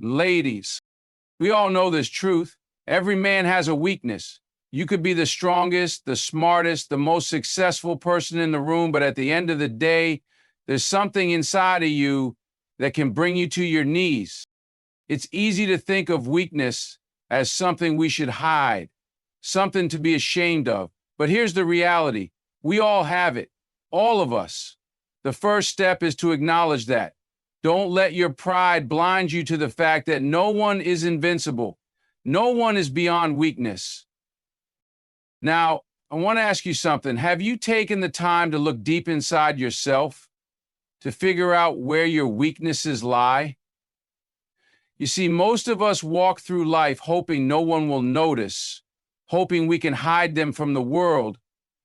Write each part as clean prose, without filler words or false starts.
Ladies, we all know this truth. Every man has a weakness. You could be the strongest, the smartest, the most successful person in the room, but at the end of the day, there's something inside of you that can bring you to your knees. It's easy to think of weakness as something we should hide, something to be ashamed of. But here's the reality. We all have it, all of us. The first step is to acknowledge that. Don't let your pride blind you to the fact that no one is invincible. No one is beyond weakness. Now, I want to ask you something. Have you taken the time to look deep inside yourself to figure out where your weaknesses lie? You see, most of us walk through life hoping no one will notice, hoping we can hide them from the world.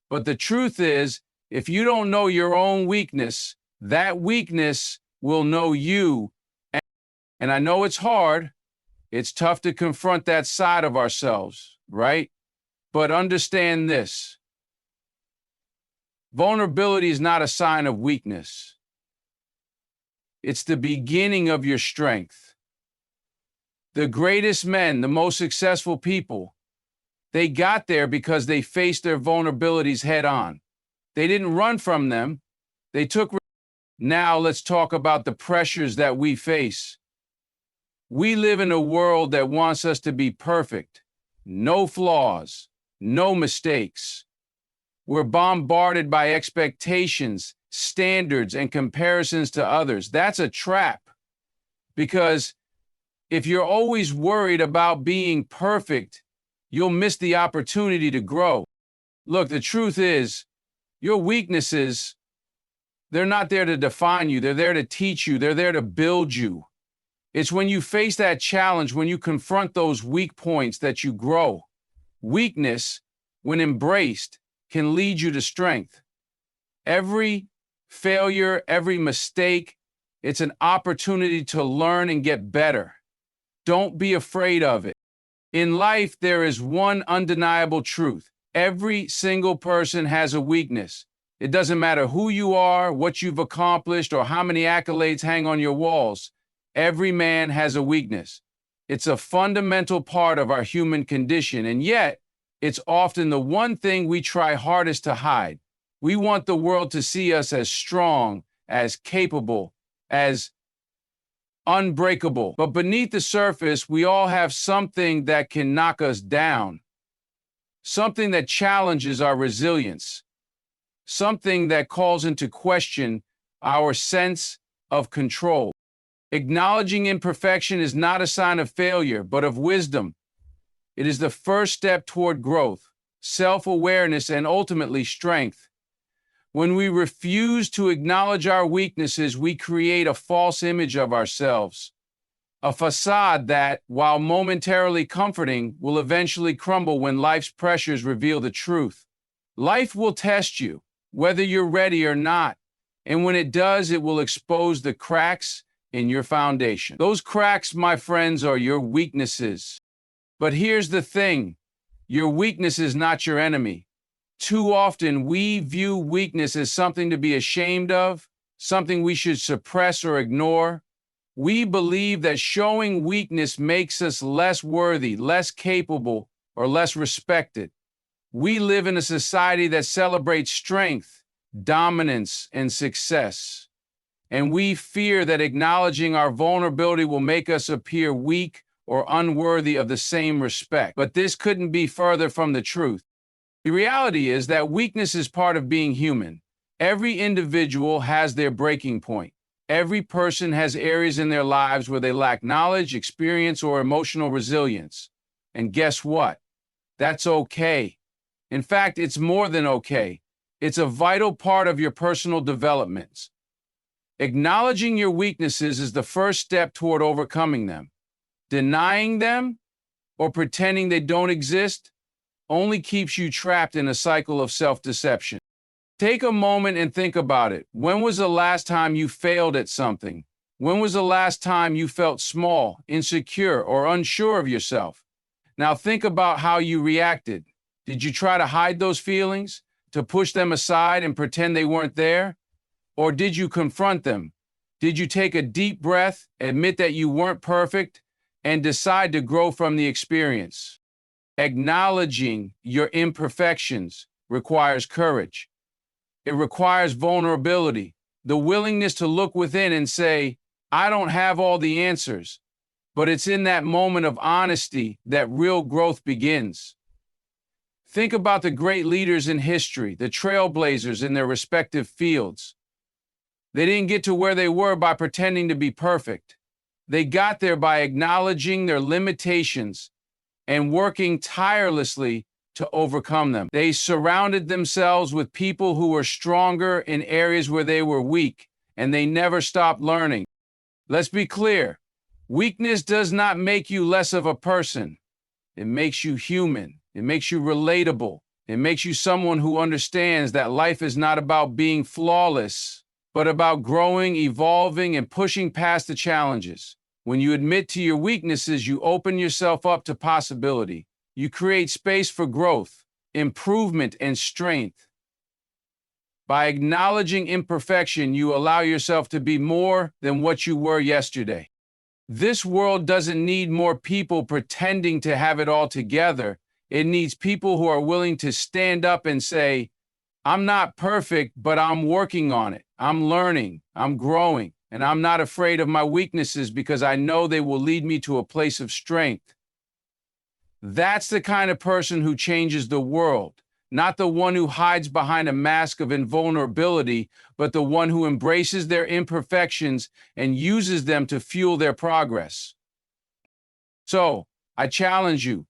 But the truth is, if you don't know your own weakness, that weakness will know you. And I know it's hard. It's tough to confront that side of ourselves, right? But understand this. Vulnerability is not a sign of weakness. It's the beginning of your strength. The greatest men, the most successful people, they got there because they faced their vulnerabilities head on. They didn't run from them. They took. Now let's talk about the pressures that we face. We live in a world that wants us to be perfect, no flaws, no mistakes. We're bombarded by expectations, standards, and comparisons to others. That's a trap, because if you're always worried about being perfect, you'll miss the opportunity to grow. Look, the truth is, your weaknesses, they're not there to define you. They're there to teach you. They're there to build you. It's when you face that challenge, when you confront those weak points, that you grow. Weakness, when embraced, can lead you to strength. Every failure, every mistake, it's an opportunity to learn and get better. Don't be afraid of it. In life, there is one undeniable truth. Every single person has a weakness. It doesn't matter who you are, what you've accomplished, or how many accolades hang on your walls. Every man has a weakness. It's a fundamental part of our human condition, and yet it's often the one thing we try hardest to hide. We want the world to see us as strong, as capable, as unbreakable. But beneath the surface, we all have something that can knock us down, something that challenges our resilience, something that calls into question our sense of control. Acknowledging imperfection is not a sign of failure, but of wisdom. It is the first step toward growth, self-awareness, and ultimately strength. When we refuse to acknowledge our weaknesses, we create a false image of ourselves, a facade that, while momentarily comforting, will eventually crumble when life's pressures reveal the truth. Life will test you, whether you're ready or not, and when it does, it will expose the cracks in your foundation. Those cracks, my friends, are your weaknesses. But here's the thing, your weakness is not your enemy. Too often, we view weakness as something to be ashamed of, something we should suppress or ignore. We believe that showing weakness makes us less worthy, less capable, or less respected. We live in a society that celebrates strength, dominance, and success. And we fear that acknowledging our vulnerability will make us appear weak or unworthy of the same respect. But this couldn't be further from the truth. The reality is that weakness is part of being human. Every individual has their breaking point. Every person has areas in their lives where they lack knowledge, experience, or emotional resilience. And guess what? That's okay. In fact, it's more than okay. It's a vital part of your personal development. Acknowledging your weaknesses is the first step toward overcoming them. Denying them or pretending they don't exist only keeps you trapped in a cycle of self-deception. Take a moment and think about it. When was the last time you failed at something? When was the last time you felt small, insecure, or unsure of yourself? Now think about how you reacted. Did you try to hide those feelings, to push them aside and pretend they weren't there? Or did you confront them? Did you take a deep breath, admit that you weren't perfect, and decide to grow from the experience. Acknowledging your imperfections requires courage. It requires vulnerability, the willingness to look within and say, I don't have all the answers. But it's in that moment of honesty that real growth begins. Think about the great leaders in history, the trailblazers in their respective fields. They didn't get to where they were by pretending to be perfect. They got there by acknowledging their limitations and working tirelessly to overcome them. They surrounded themselves with people who were stronger in areas where they were weak, and they never stopped learning. Let's be clear. Weakness does not make you less of a person. It makes you human. It makes you relatable. It makes you someone who understands that life is not about being flawless, but about growing, evolving, and pushing past the challenges. When you admit to your weaknesses, you open yourself up to possibility. You create space for growth, improvement, and strength. By acknowledging imperfection, you allow yourself to be more than what you were yesterday. This world doesn't need more people pretending to have it all together. It needs people who are willing to stand up and say, I'm not perfect, but I'm working on it. I'm learning, I'm growing, and I'm not afraid of my weaknesses because I know they will lead me to a place of strength. That's the kind of person who changes the world, not the one who hides behind a mask of invulnerability, but the one who embraces their imperfections and uses them to fuel their progress. So, I challenge you,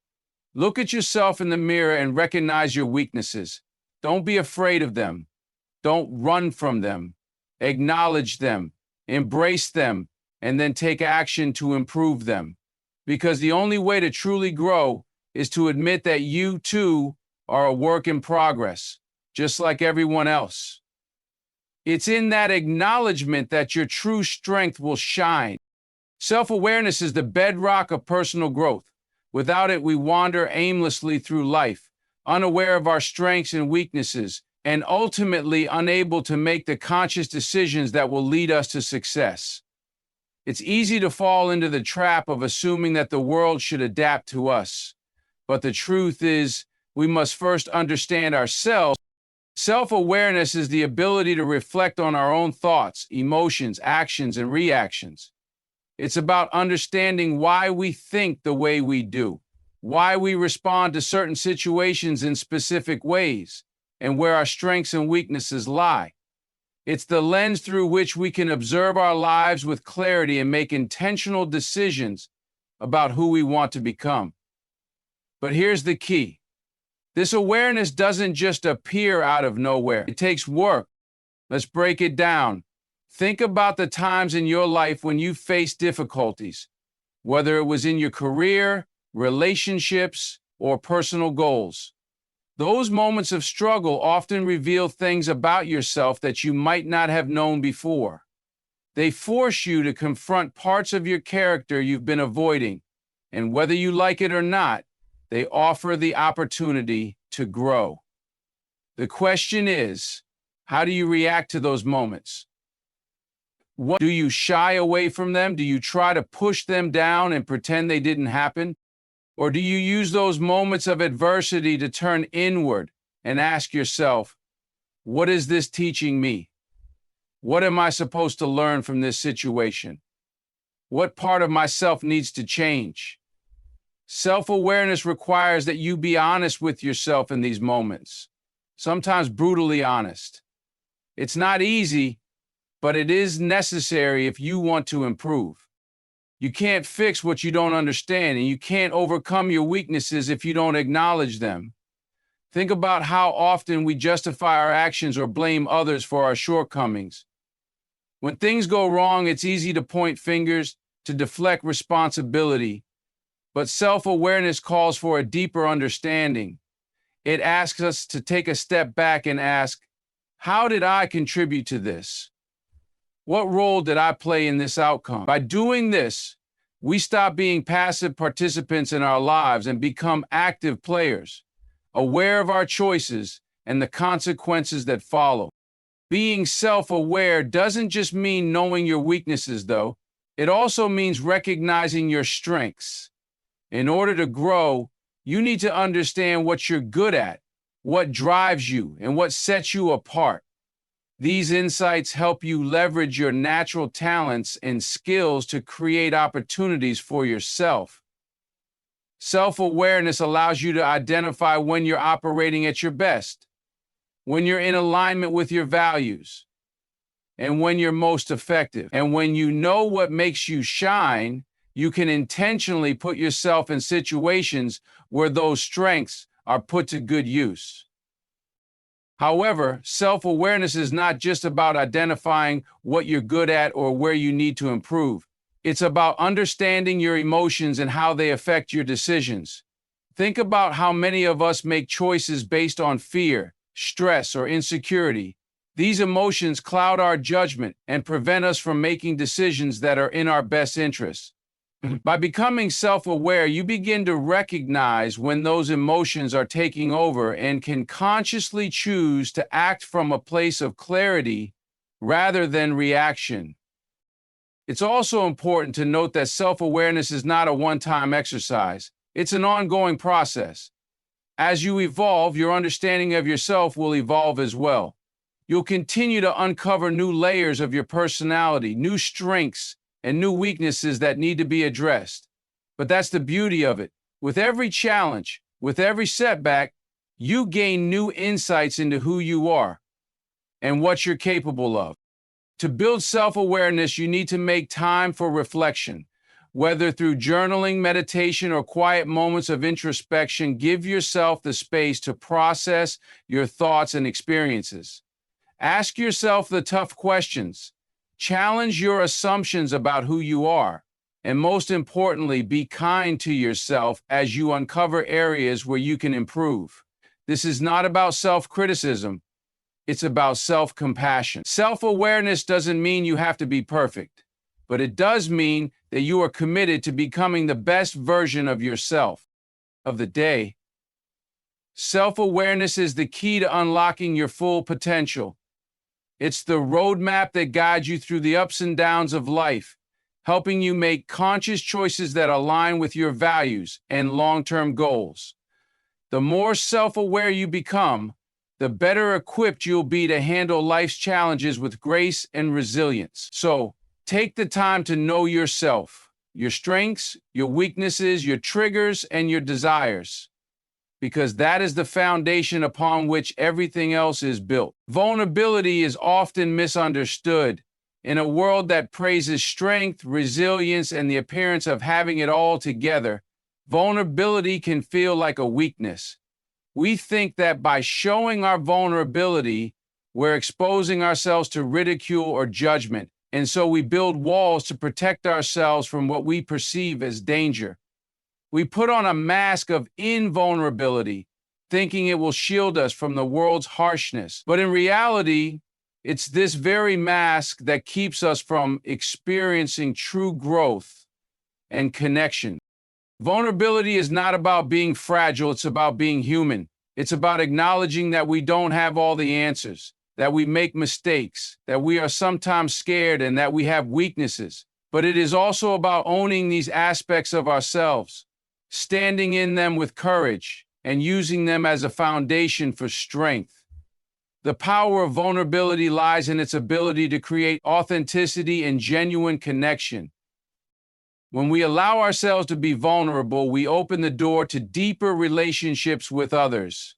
look at yourself in the mirror and recognize your weaknesses. Don't be afraid of them. Don't run from them. Acknowledge them, embrace them, and then take action to improve them. Because the only way to truly grow is to admit that you too are a work in progress, just like everyone else. It's in that acknowledgement that your true strength will shine. Self-awareness is the bedrock of personal growth. Without it, we wander aimlessly through life, unaware of our strengths and weaknesses, and ultimately unable to make the conscious decisions that will lead us to success. It's easy to fall into the trap of assuming that the world should adapt to us. But the truth is, we must first understand ourselves. Self-awareness is the ability to reflect on our own thoughts, emotions, actions, and reactions. It's about understanding why we think the way we do, why we respond to certain situations in specific ways, and where our strengths and weaknesses lie. It's the lens through which we can observe our lives with clarity and make intentional decisions about who we want to become. But here's the key. This awareness doesn't just appear out of nowhere. It takes work. Let's break it down. Think about the times in your life when you faced difficulties, whether it was in your career, relationships, or personal goals. Those moments of struggle often reveal things about yourself that you might not have known before. They force you to confront parts of your character you've been avoiding, and whether you like it or not, they offer the opportunity to grow. The question is, how do you react to those moments? Do you shy away from them? Do you try to push them down and pretend they didn't happen? Or do you use those moments of adversity to turn inward and ask yourself, what is this teaching me? What am I supposed to learn from this situation? What part of myself needs to change? Self-awareness requires that you be honest with yourself in these moments, sometimes brutally honest. It's not easy, but it is necessary if you want to improve. You can't fix what you don't understand, and you can't overcome your weaknesses if you don't acknowledge them. Think about how often we justify our actions or blame others for our shortcomings. When things go wrong, it's easy to point fingers, to deflect responsibility, but self-awareness calls for a deeper understanding. It asks us to take a step back and ask, how did I contribute to this? What role did I play in this outcome? By doing this, we stop being passive participants in our lives and become active players, aware of our choices and the consequences that follow. Being self-aware doesn't just mean knowing your weaknesses, though. It also means recognizing your strengths. In order to grow, you need to understand what you're good at, what drives you, and what sets you apart. These insights help you leverage your natural talents and skills to create opportunities for yourself. Self-awareness allows you to identify when you're operating at your best, when you're in alignment with your values, and when you're most effective. And when you know what makes you shine, you can intentionally put yourself in situations where those strengths are put to good use. However, self-awareness is not just about identifying what you're good at or where you need to improve. It's about understanding your emotions and how they affect your decisions. Think about how many of us make choices based on fear, stress, or insecurity. These emotions cloud our judgment and prevent us from making decisions that are in our best interests. By becoming self-aware, you begin to recognize when those emotions are taking over and can consciously choose to act from a place of clarity rather than reaction. It's also important to note that self-awareness is not a one-time exercise. It's an ongoing process. As you evolve, your understanding of yourself will evolve as well. You'll continue to uncover new layers of your personality, new strengths, and new weaknesses that need to be addressed. But that's the beauty of it. With every challenge, with every setback, you gain new insights into who you are and what you're capable of. To build self-awareness, you need to make time for reflection. Whether through journaling, meditation, or quiet moments of introspection, give yourself the space to process your thoughts and experiences. Ask yourself the tough questions. Challenge your assumptions about who you are. And most importantly, be kind to yourself as you uncover areas where you can improve. This is not about self-criticism. It's about self-compassion. Self-awareness doesn't mean you have to be perfect, but it does mean that you are committed to becoming the best version of yourself. Of the day, self-awareness is the key to unlocking your full potential. It's the roadmap that guides you through the ups and downs of life, helping you make conscious choices that align with your values and long-term goals. The more self-aware you become, the better equipped you'll be to handle life's challenges with grace and resilience. So, take the time to know yourself, your strengths, your weaknesses, your triggers, and your desires, because that is the foundation upon which everything else is built. Vulnerability is often misunderstood. In a world that praises strength, resilience, and the appearance of having it all together, vulnerability can feel like a weakness. We think that by showing our vulnerability, we're exposing ourselves to ridicule or judgment, and so we build walls to protect ourselves from what we perceive as danger. We put on a mask of invulnerability, thinking it will shield us from the world's harshness. But in reality, it's this very mask that keeps us from experiencing true growth and connection. Vulnerability is not about being fragile, it's about being human. It's about acknowledging that we don't have all the answers, that we make mistakes, that we are sometimes scared, and that we have weaknesses. But it is also about owning these aspects of ourselves, standing in them with courage, and using them as a foundation for strength. The power of vulnerability lies in its ability to create authenticity and genuine connection. When we allow ourselves to be vulnerable, we open the door to deeper relationships with others.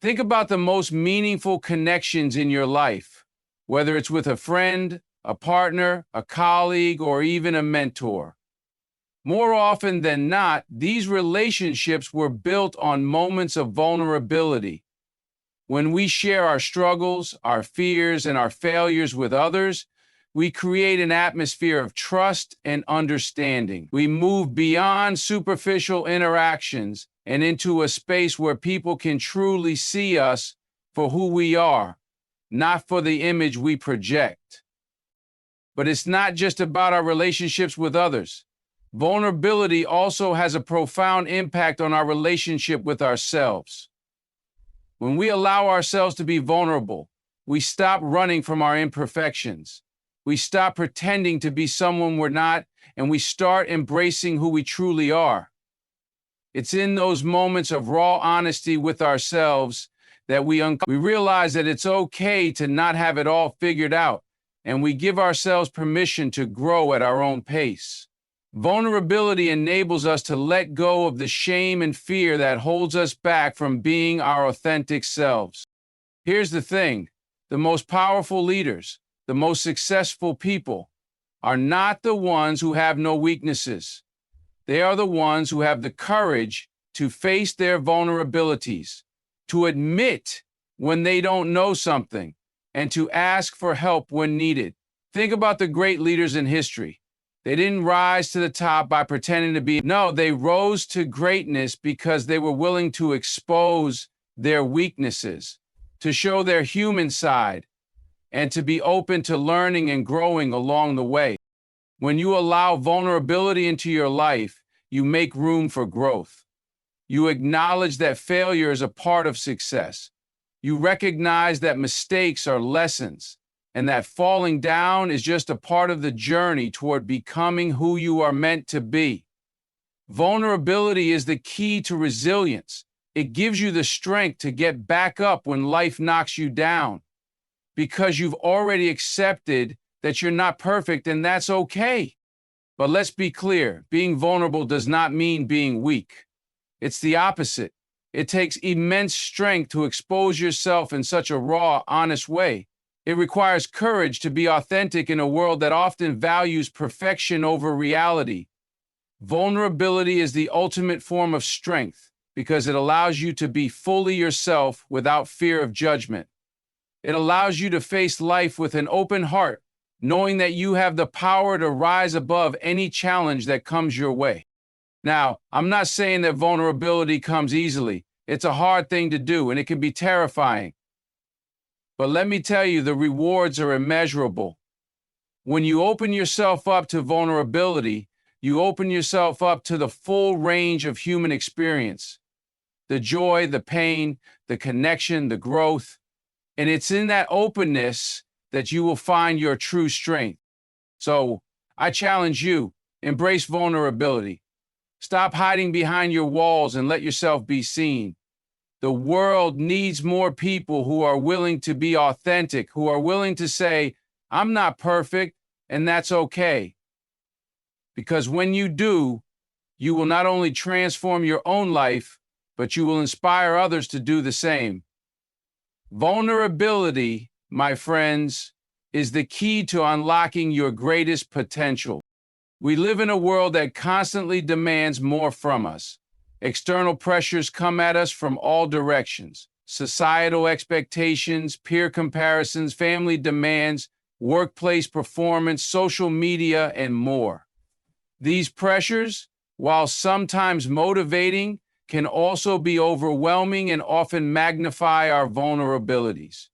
Think about the most meaningful connections in your life, whether it's with a friend, a partner, a colleague, or even a mentor. More often than not, these relationships were built on moments of vulnerability. When we share our struggles, our fears, and our failures with others, we create an atmosphere of trust and understanding. We move beyond superficial interactions and into a space where people can truly see us for who we are, not for the image we project. But it's not just about our relationships with others. Vulnerability also has a profound impact on our relationship with ourselves. When we allow ourselves to be vulnerable, we stop running from our imperfections. We stop pretending to be someone we're not, and we start embracing who we truly are. It's in those moments of raw honesty with ourselves that we realize that it's okay to not have it all figured out, and we give ourselves permission to grow at our own pace. Vulnerability enables us to let go of the shame and fear that holds us back from being our authentic selves. Here's the thing: the most powerful leaders, the most successful people, are not the ones who have no weaknesses. They are the ones who have the courage to face their vulnerabilities, to admit when they don't know something, and to ask for help when needed. Think about the great leaders in history. They didn't rise to the top by pretending to be. No, they rose to greatness because they were willing to expose their weaknesses, to show their human side, and to be open to learning and growing along the way. When you allow vulnerability into your life, you make room for growth. You acknowledge that failure is a part of success. You recognize that mistakes are lessons, and that falling down is just a part of the journey toward becoming who you are meant to be. Vulnerability is the key to resilience. It gives you the strength to get back up when life knocks you down, because you've already accepted that you're not perfect, and that's okay. But let's be clear, being vulnerable does not mean being weak. It's the opposite. It takes immense strength to expose yourself in such a raw, honest way. It requires courage to be authentic in a world that often values perfection over reality. Vulnerability is the ultimate form of strength because it allows you to be fully yourself without fear of judgment. It allows you to face life with an open heart, knowing that you have the power to rise above any challenge that comes your way. Now, I'm not saying that vulnerability comes easily. It's a hard thing to do, and it can be terrifying. But let me tell you, the rewards are immeasurable. When you open yourself up to vulnerability, you open yourself up to the full range of human experience. The joy, the pain, the connection, the growth. And it's in that openness that you will find your true strength. So I challenge you, embrace vulnerability. Stop hiding behind your walls and let yourself be seen. The world needs more people who are willing to be authentic, who are willing to say, I'm not perfect, and that's okay. Because when you do, you will not only transform your own life, but you will inspire others to do the same. Vulnerability, my friends, is the key to unlocking your greatest potential. We live in a world that constantly demands more from us. External pressures come at us from all directions. Societal expectations, peer comparisons, family demands, workplace performance, social media, and more. These pressures, while sometimes motivating, can also be overwhelming and often magnify our vulnerabilities.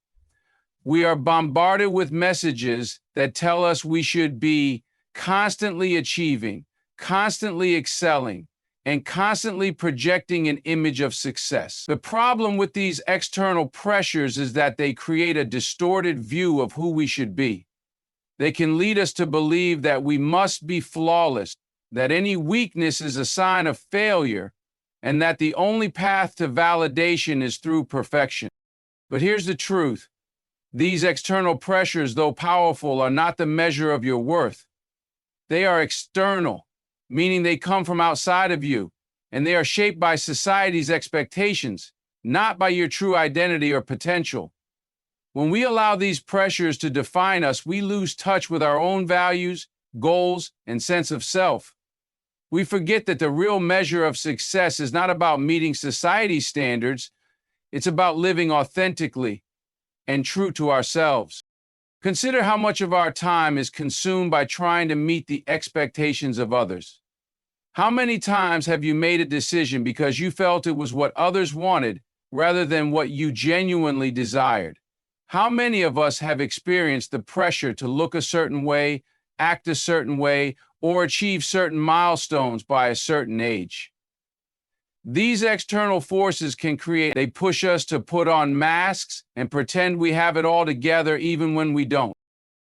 We are bombarded with messages that tell us we should be constantly achieving, constantly excelling, and constantly projecting an image of success. The problem with these external pressures is that they create a distorted view of who we should be. They can lead us to believe that we must be flawless, that any weakness is a sign of failure, and that the only path to validation is through perfection. But here's the truth. These external pressures, though powerful, are not the measure of your worth. They are external, meaning they come from outside of you, and they are shaped by society's expectations, not by your true identity or potential. When we allow these pressures to define us, we lose touch with our own values, goals, and sense of self. We forget that the real measure of success is not about meeting society's standards, it's about living authentically and true to ourselves. Consider how much of our time is consumed by trying to meet the expectations of others. How many times have you made a decision because you felt it was what others wanted rather than what you genuinely desired? How many of us have experienced the pressure to look a certain way, act a certain way, or achieve certain milestones by a certain age? These external forces they push us to put on masks and pretend we have it all together even when we don't.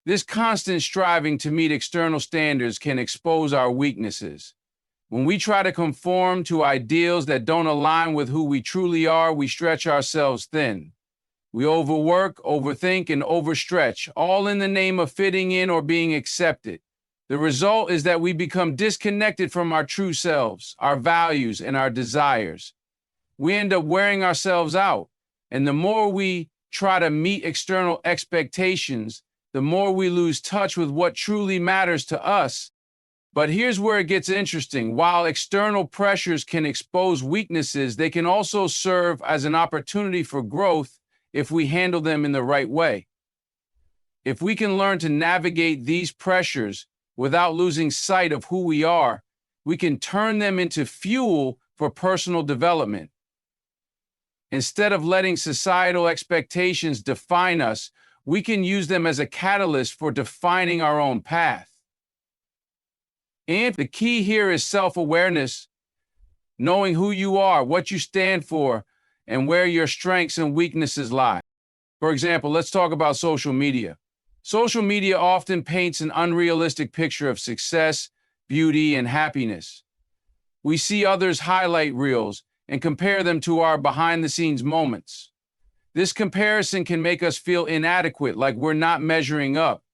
This constant striving to meet external standards can expose our weaknesses. When we try to conform to ideals that don't align with who we truly are, we stretch ourselves thin. We overwork, overthink, and overstretch, all in the name of fitting in or being accepted. The result is that we become disconnected from our true selves, our values, and our desires. We end up wearing ourselves out, and the more we try to meet external expectations, the more we lose touch with what truly matters to us. But here's where it gets interesting. While external pressures can expose weaknesses, they can also serve as an opportunity for growth if we handle them in the right way. If we can learn to navigate these pressures without losing sight of who we are, we can turn them into fuel for personal development. Instead of letting societal expectations define us, we can use them as a catalyst for defining our own path. And the key here is self-awareness, knowing who you are, what you stand for, and where your strengths and weaknesses lie. For example, let's talk about social media. Social media often paints an unrealistic picture of success, beauty, and happiness. We see others' highlight reels and compare them to our behind-the-scenes moments. This comparison can make us feel inadequate, like we're not measuring up.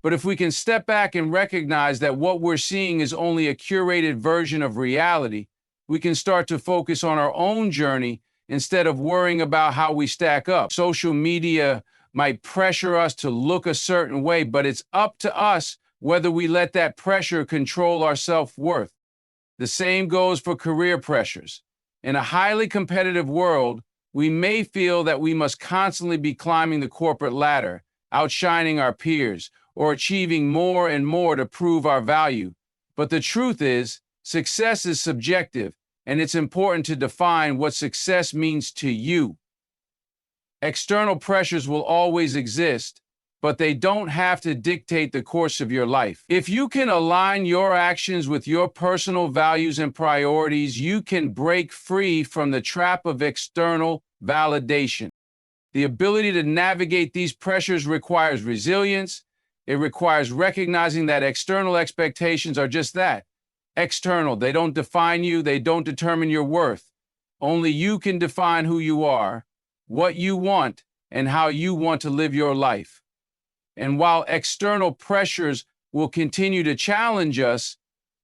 But if we can step back and recognize that what we're seeing is only a curated version of reality, we can start to focus on our own journey instead of worrying about how we stack up. Social media might pressure us to look a certain way, but it's up to us whether we let that pressure control our self-worth. The same goes for career pressures. In a highly competitive world, we may feel that we must constantly be climbing the corporate ladder, outshining our peers, or achieving more and more to prove our value. But the truth is, success is subjective, and it's important to define what success means to you. External pressures will always exist, but they don't have to dictate the course of your life. If you can align your actions with your personal values and priorities, you can break free from the trap of external validation. The ability to navigate these pressures requires resilience. It requires recognizing that external expectations are just that, external. They don't define you. They don't determine your worth. Only you can define who you are, what you want, and how you want to live your life. And while external pressures will continue to challenge us,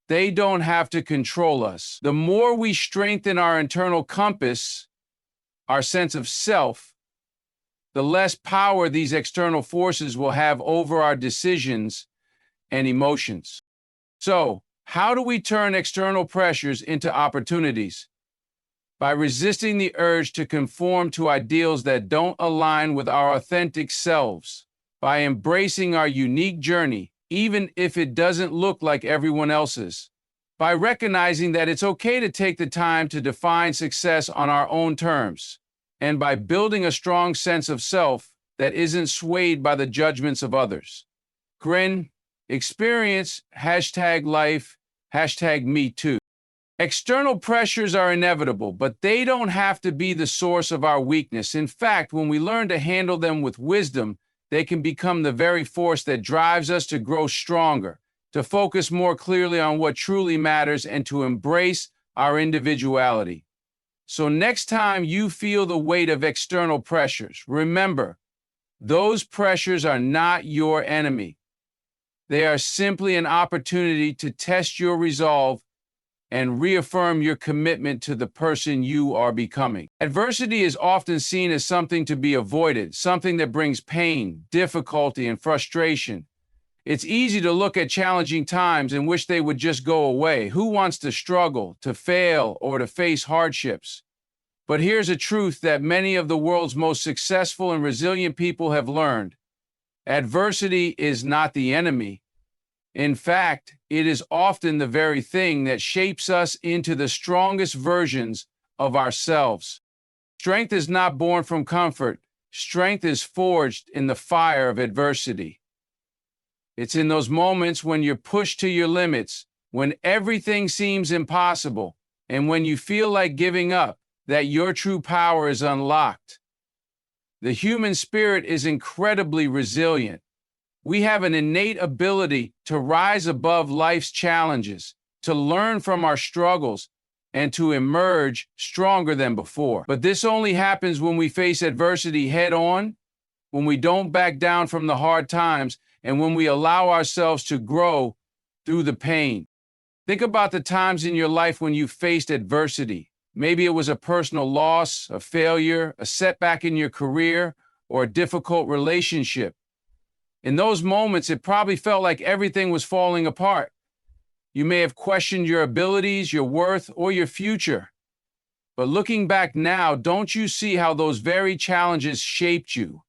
they don't have to control us. The more we strengthen our internal compass, our sense of self, the less power these external forces will have over our decisions and emotions. So, how do we turn external pressures into opportunities? By resisting the urge to conform to ideals that don't align with our authentic selves. By embracing our unique journey, even if it doesn't look like everyone else's. By recognizing that it's okay to take the time to define success on our own terms. And by building a strong sense of self that isn't swayed by the judgments of others. Grin, experience, #life, #me too. External pressures are inevitable, but they don't have to be the source of our weakness. In fact, when we learn to handle them with wisdom, they can become the very force that drives us to grow stronger, to focus more clearly on what truly matters, and to embrace our individuality. So next time you feel the weight of external pressures, remember, those pressures are not your enemy. They are simply an opportunity to test your resolve and reaffirm your commitment to the person you are becoming. Adversity is often seen as something to be avoided, something that brings pain, difficulty, and frustration. It's easy to look at challenging times and wish they would just go away. Who wants to struggle, to fail, or to face hardships? But here's a truth that many of the world's most successful and resilient people have learned. Adversity is not the enemy. In fact, it is often the very thing that shapes us into the strongest versions of ourselves. Strength is not born from comfort. Strength is forged in the fire of adversity. It's in those moments when you're pushed to your limits, when everything seems impossible, and when you feel like giving up, that your true power is unlocked. The human spirit is incredibly resilient. We have an innate ability to rise above life's challenges, to learn from our struggles, and to emerge stronger than before. But this only happens when we face adversity head on, when we don't back down from the hard times, and when we allow ourselves to grow through the pain. Think about the times in your life when you faced adversity. Maybe it was a personal loss, a failure, a setback in your career, or a difficult relationship. In those moments, it probably felt like everything was falling apart. You may have questioned your abilities, your worth, or your future. But looking back now, don't you see how those very challenges shaped you?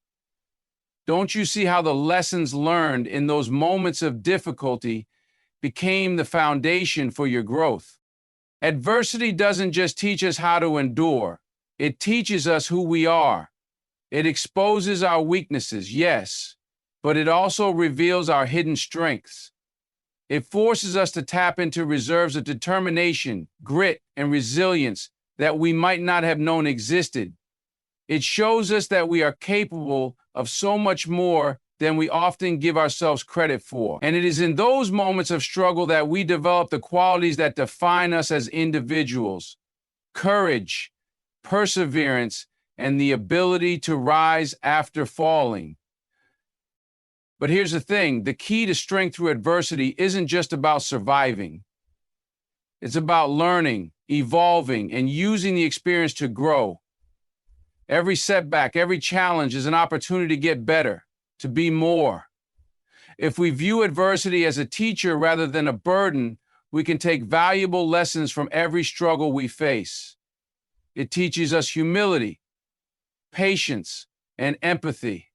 Don't you see how the lessons learned in those moments of difficulty became the foundation for your growth? Adversity doesn't just teach us how to endure, it teaches us who we are. It exposes our weaknesses, yes, but it also reveals our hidden strengths. It forces us to tap into reserves of determination, grit, and resilience that we might not have known existed. It shows us that we are capable of so much more than we often give ourselves credit for. And it is in those moments of struggle that we develop the qualities that define us as individuals: courage, perseverance, and the ability to rise after falling. But here's the thing, the key to strength through adversity isn't just about surviving. It's about learning, evolving, and using the experience to grow. Every setback, every challenge is an opportunity to get better, to be more. If we view adversity as a teacher rather than a burden, we can take valuable lessons from every struggle we face. It teaches us humility, patience, and empathy.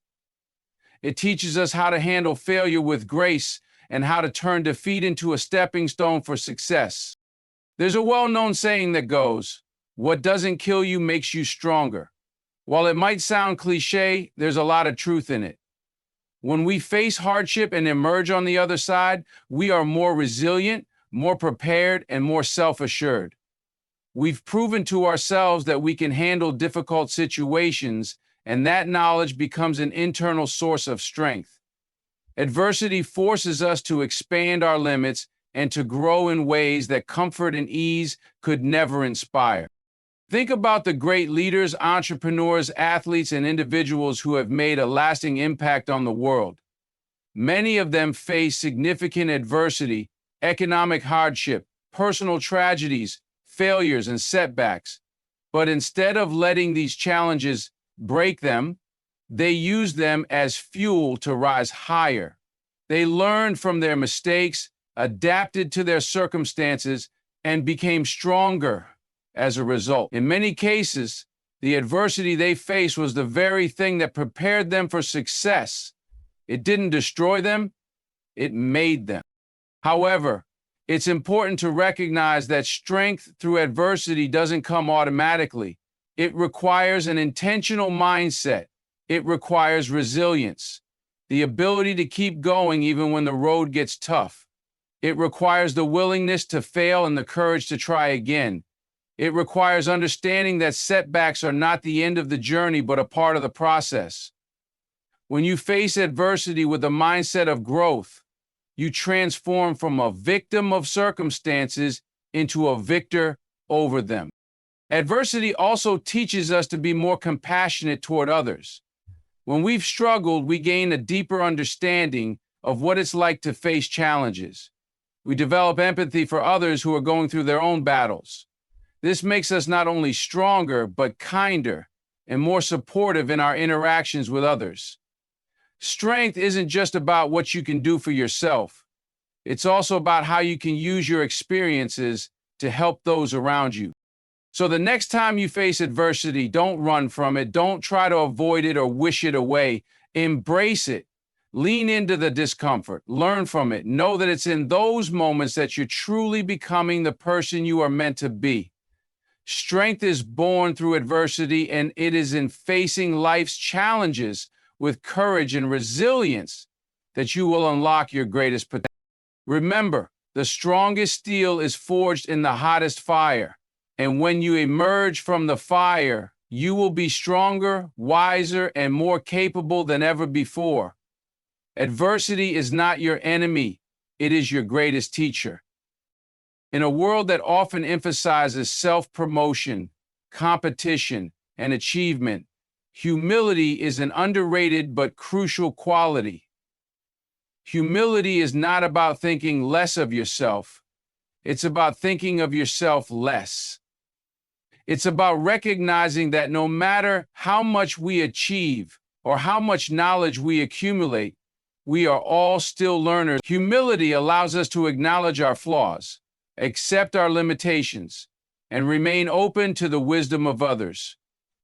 It teaches us how to handle failure with grace and how to turn defeat into a stepping stone for success. There's a well-known saying that goes, "What doesn't kill you makes you stronger." While it might sound cliche, there's a lot of truth in it. When we face hardship and emerge on the other side, we are more resilient, more prepared, and more self-assured. We've proven to ourselves that we can handle difficult situations, and that knowledge becomes an internal source of strength. Adversity forces us to expand our limits and to grow in ways that comfort and ease could never inspire. Think about the great leaders, entrepreneurs, athletes, and individuals who have made a lasting impact on the world. Many of them face significant adversity, economic hardship, personal tragedies, failures, and setbacks. But instead of letting these challenges break them, they use them as fuel to rise higher. They learned from their mistakes, adapted to their circumstances, and became stronger as a result. In many cases, the adversity they faced was the very thing that prepared them for success. It didn't destroy them, it made them. However, it's important to recognize that strength through adversity doesn't come automatically. It requires an intentional mindset. It requires resilience, the ability to keep going even when the road gets tough. It requires the willingness to fail and the courage to try again. It requires understanding that setbacks are not the end of the journey, but a part of the process. When you face adversity with a mindset of growth, you transform from a victim of circumstances into a victor over them. Adversity also teaches us to be more compassionate toward others. When we've struggled, we gain a deeper understanding of what it's like to face challenges. We develop empathy for others who are going through their own battles. This makes us not only stronger, but kinder and more supportive in our interactions with others. Strength isn't just about what you can do for yourself. It's also about how you can use your experiences to help those around you. So the next time you face adversity, don't run from it. Don't try to avoid it or wish it away. Embrace it. Lean into the discomfort. Learn from it. Know that it's in those moments that you're truly becoming the person you are meant to be. Strength is born through adversity, and it is in facing life's challenges with courage and resilience that you will unlock your greatest potential. Remember, the strongest steel is forged in the hottest fire. And when you emerge from the fire, you will be stronger, wiser, and more capable than ever before. Adversity is not your enemy, it is your greatest teacher. In a world that often emphasizes self-promotion, competition, and achievement, humility is an underrated but crucial quality. Humility is not about thinking less of yourself. It's about thinking of yourself less. It's about recognizing that no matter how much we achieve or how much knowledge we accumulate, we are all still learners. Humility allows us to acknowledge our flaws, accept our limitations, and remain open to the wisdom of others,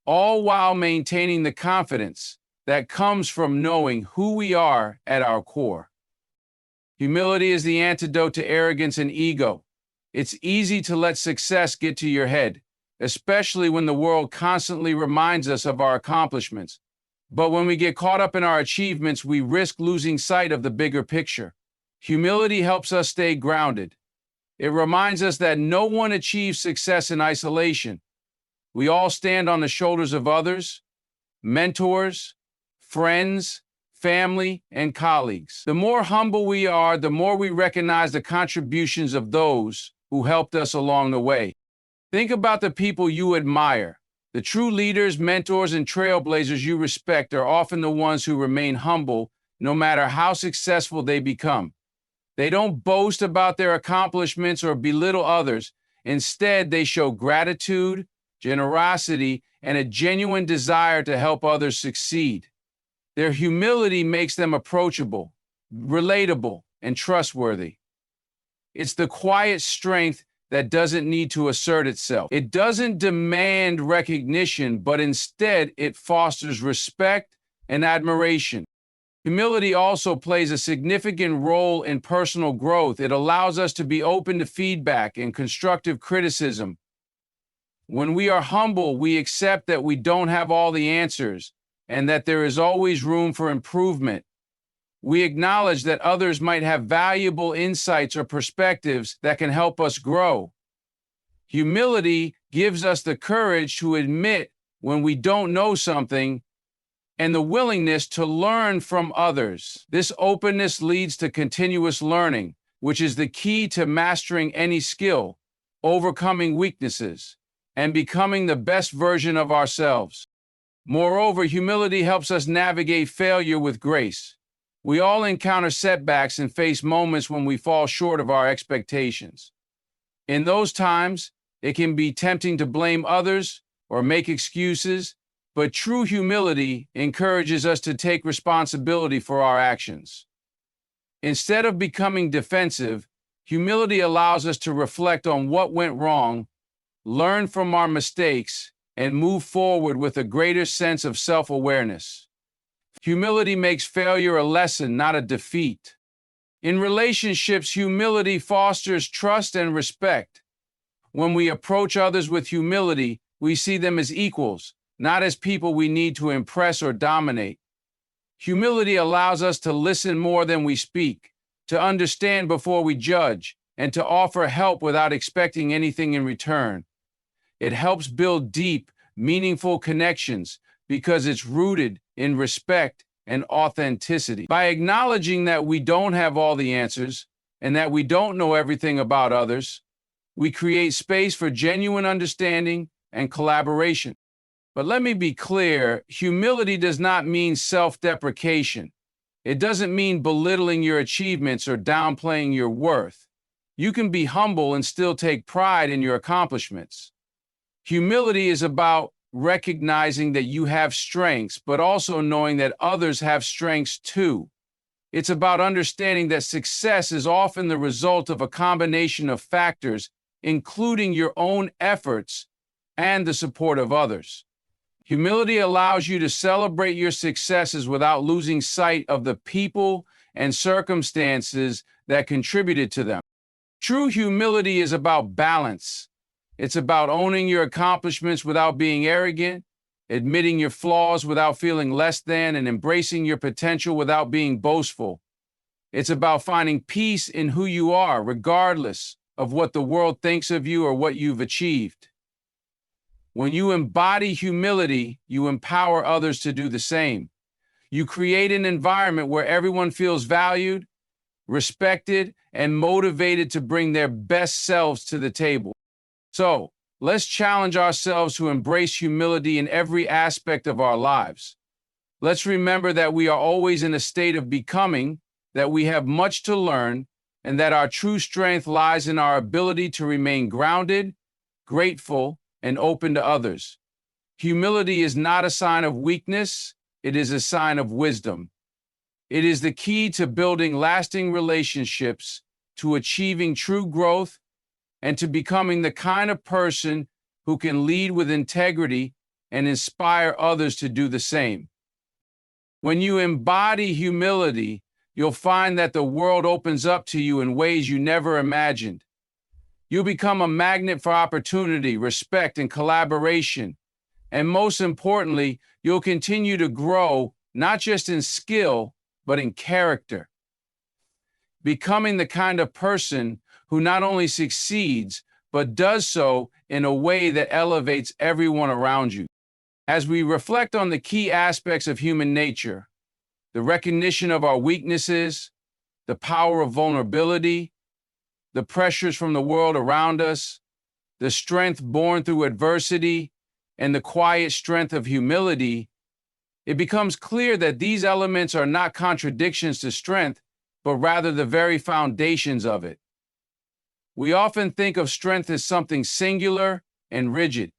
all while maintaining the confidence that comes from knowing who we are at our core. Humility is the antidote to arrogance and ego. It's easy to let success get to your head, especially when the world constantly reminds us of our accomplishments. But when we get caught up in our achievements, we risk losing sight of the bigger picture. Humility helps us stay grounded. It reminds us that no one achieves success in isolation. We all stand on the shoulders of others, mentors, friends, family, and colleagues. The more humble we are, the more we recognize the contributions of those who helped us along the way. Think about the people you admire. The true leaders, mentors, and trailblazers you respect are often the ones who remain humble no matter how successful they become. They don't boast about their accomplishments or belittle others. Instead, they show gratitude, generosity, and a genuine desire to help others succeed. Their humility makes them approachable, relatable, and trustworthy. It's the quiet strength that doesn't need to assert itself. It doesn't demand recognition, but instead it fosters respect and admiration. Humility also plays a significant role in personal growth. It allows us to be open to feedback and constructive criticism. When we are humble, we accept that we don't have all the answers and that there is always room for improvement. We acknowledge that others might have valuable insights or perspectives that can help us grow. Humility gives us the courage to admit when we don't know something and the willingness to learn from others. This openness leads to continuous learning, which is the key to mastering any skill, overcoming weaknesses, and becoming the best version of ourselves. Moreover, humility helps us navigate failure with grace. We all encounter setbacks and face moments when we fall short of our expectations. In those times, it can be tempting to blame others or make excuses, but true humility encourages us to take responsibility for our actions. Instead of becoming defensive, humility allows us to reflect on what went wrong, learn from our mistakes, and move forward with a greater sense of self-awareness. Humility makes failure a lesson, not a defeat. In relationships, humility fosters trust and respect. When we approach others with humility, we see them as equals, not as people we need to impress or dominate. Humility allows us to listen more than we speak, to understand before we judge, and to offer help without expecting anything in return. It helps build deep, meaningful connections because it's rooted in respect and authenticity. By acknowledging that we don't have all the answers and that we don't know everything about others, we create space for genuine understanding and collaboration. But let me be clear, humility does not mean self-deprecation. It doesn't mean belittling your achievements or downplaying your worth. You can be humble and still take pride in your accomplishments. Humility is about recognizing that you have strengths, but also knowing that others have strengths too. It's about understanding that success is often the result of a combination of factors, including your own efforts and the support of others. Humility allows you to celebrate your successes without losing sight of the people and circumstances that contributed to them. True humility is about balance. It's about owning your accomplishments without being arrogant, admitting your flaws without feeling less than, and embracing your potential without being boastful. It's about finding peace in who you are, regardless of what the world thinks of you or what you've achieved. When you embody humility, you empower others to do the same. You create an environment where everyone feels valued, respected, and motivated to bring their best selves to the table. So, let's challenge ourselves to embrace humility in every aspect of our lives. Let's remember that we are always in a state of becoming, that we have much to learn, and that our true strength lies in our ability to remain grounded, grateful, and open to others. Humility is not a sign of weakness, it is a sign of wisdom. It is the key to building lasting relationships, to achieving true growth, and to becoming the kind of person who can lead with integrity and inspire others to do the same. When you embody humility, you'll find that the world opens up to you in ways you never imagined. You'll become a magnet for opportunity, respect, and collaboration. And most importantly, you'll continue to grow, not just in skill, but in character. Becoming the kind of person who not only succeeds, but does so in a way that elevates everyone around you. As we reflect on the key aspects of human nature, the recognition of our weaknesses, the power of vulnerability, the pressures from the world around us, the strength born through adversity, and the quiet strength of humility, it becomes clear that these elements are not contradictions to strength, but rather the very foundations of it. We often think of strength as something singular and rigid,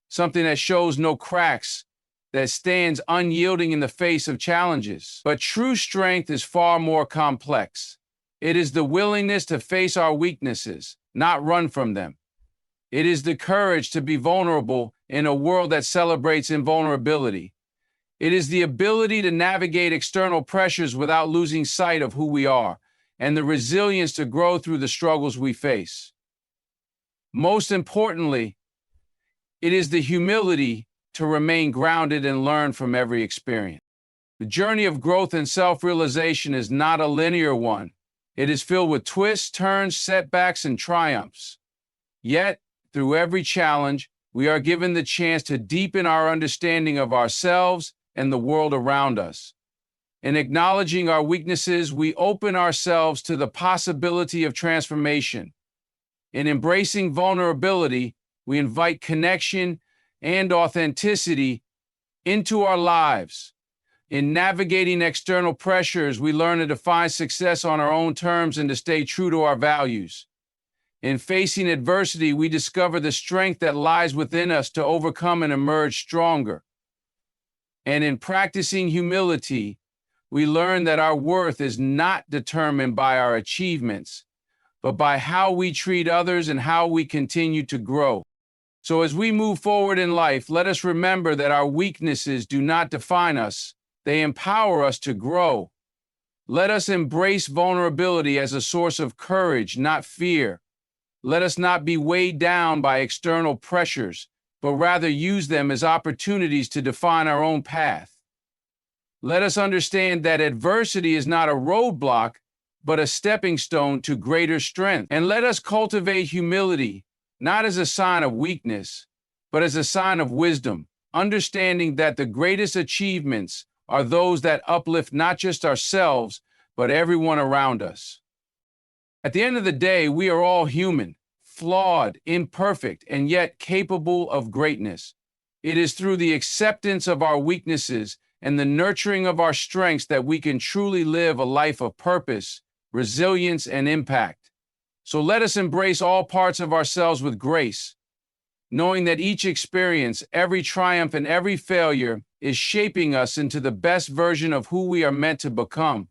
something that shows no cracks, that stands unyielding in the face of challenges. But true strength is far more complex. It is the willingness to face our weaknesses, not run from them. It is the courage to be vulnerable in a world that celebrates invulnerability. It is the ability to navigate external pressures without losing sight of who we are, and the resilience to grow through the struggles we face. Most importantly, it is the humility to remain grounded and learn from every experience. The journey of growth and self-realization is not a linear one. It is filled with twists, turns, setbacks, and triumphs. Yet, through every challenge, we are given the chance to deepen our understanding of ourselves and the world around us. In acknowledging our weaknesses, we open ourselves to the possibility of transformation. In embracing vulnerability, we invite connection and authenticity into our lives. In navigating external pressures, we learn to define success on our own terms and to stay true to our values. In facing adversity, we discover the strength that lies within us to overcome and emerge stronger. And in practicing humility, we learn that our worth is not determined by our achievements, but by how we treat others and how we continue to grow. So as we move forward in life, let us remember that our weaknesses do not define us. They empower us to grow. Let us embrace vulnerability as a source of courage, not fear. Let us not be weighed down by external pressures, but rather use them as opportunities to define our own path. Let us understand that adversity is not a roadblock, but a stepping stone to greater strength. And let us cultivate humility, not as a sign of weakness, but as a sign of wisdom, understanding that the greatest achievements are those that uplift not just ourselves, but everyone around us. At the end of the day, we are all human, flawed, imperfect, and yet capable of greatness. It is through the acceptance of our weaknesses and the nurturing of our strengths that we can truly live a life of purpose, resilience, and impact. So let us embrace all parts of ourselves with grace, knowing that each experience, every triumph, and every failure is shaping us into the best version of who we are meant to become.